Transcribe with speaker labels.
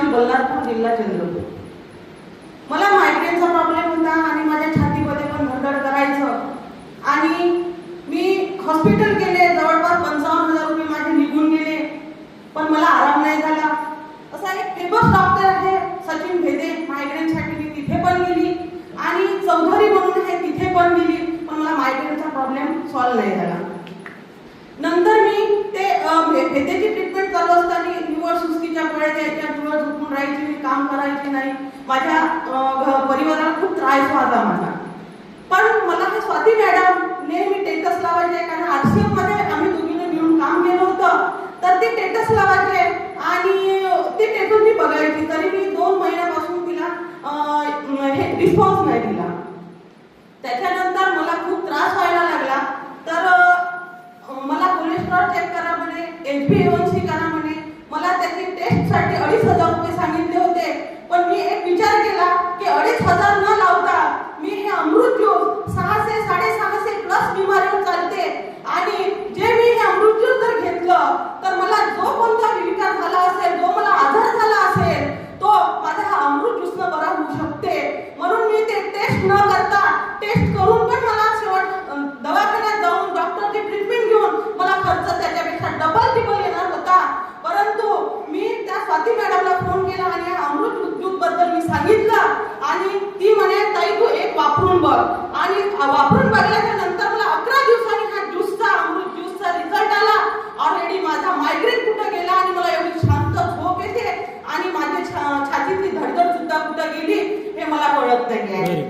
Speaker 1: निवासी बल्लारपूर, जिल्हा चंद्रपूर. मला मायग्रेनचा प्रॉब्लेम होता आणि माझ्या छातीमध्ये पण धडधड करायचं आणि मी हॉस्पिटल गेले, जवळपास 55,000 रुपये माझे निघून गेले, पण मला आराम नाही झाला. असा एक फेमस डॉक्टर आहे सचिन भेदे, मायग्रेनसाठी मी तिथे पण गेली आणि चौधरी म्हणून आहे तिथे पण गेली, पण मला मायग्रेनचा प्रॉब्लेम सॉल्व्ह नाही झाला. नंतर मी ते भेदेची ट्रीटमेंट चालू असताना निवड सुस्तीच्या गोळ्या द्यायच्या, निवड झोपून राहायची, मी काम करायचे नाही, माझ्या परिवाराला खूप त्रास व्हायचा माझा. पण मला हे स्वाती मॅडम नेहमी टेटस लावायचे, कारण आरसीएफ मध्ये आम्ही दोघीने मिळून काम केलं होतं, तर ते टेटस लावायचे आणि ते टेटस मी बघायची. तरी मी 2 महिन्यापासून तिला हे रिस्पॉन्स नाही दिला. त्याच्यानंतर मला खूप त्रास व्हायला लागला, तर मला कोलेस्ट्रॉल चेक करा म्हणे, HbA1c करा म्हणे. मला त्याची टेस्टसाठी 2,500 रुपये सांगितले होते, पण मी एक विचार केला की 2,500 न लावता मी हे अमृत ज्यूस 600 650 प्लस बिमारीवर चालते आणि जे मी हे अमृत ज्यूस जर घेतलं तर मला जो कोणता विकार झाला असेल, जो मला आजार झाला असेल, तो माझा हा अमृत ज्यूसनं बरा होऊ शकते. म्हणून मी ते टेस्ट न करता, टेस्ट करून पण मला शेवट दवाखान्यात जाऊन डॉक्टरची ट्रीटमेंट घेऊन मला खर्च त्याच्यापेक्षा डबल टिबल येणार होता. परंतु मी त्या स्वाती मॅडमला फोन केला आणि या अमृत ज्यूस बद्दल मी सांगितलं आणि ती म्हणे ताई तू एक वापरून बघ. आणि वापरून बघल्याच्या नंतर मला 11 दिवसांनी हा ज्यूसचा, अमृत ज्यूसचा रिझल्ट आला. ऑलरेडी माझा मायग्रेन कुठं गेला आणि मला एवढी शांत झोप येते आणि माझी छातीतली धडधड सुद्धा कुठं गेली हे मला कळत नाही.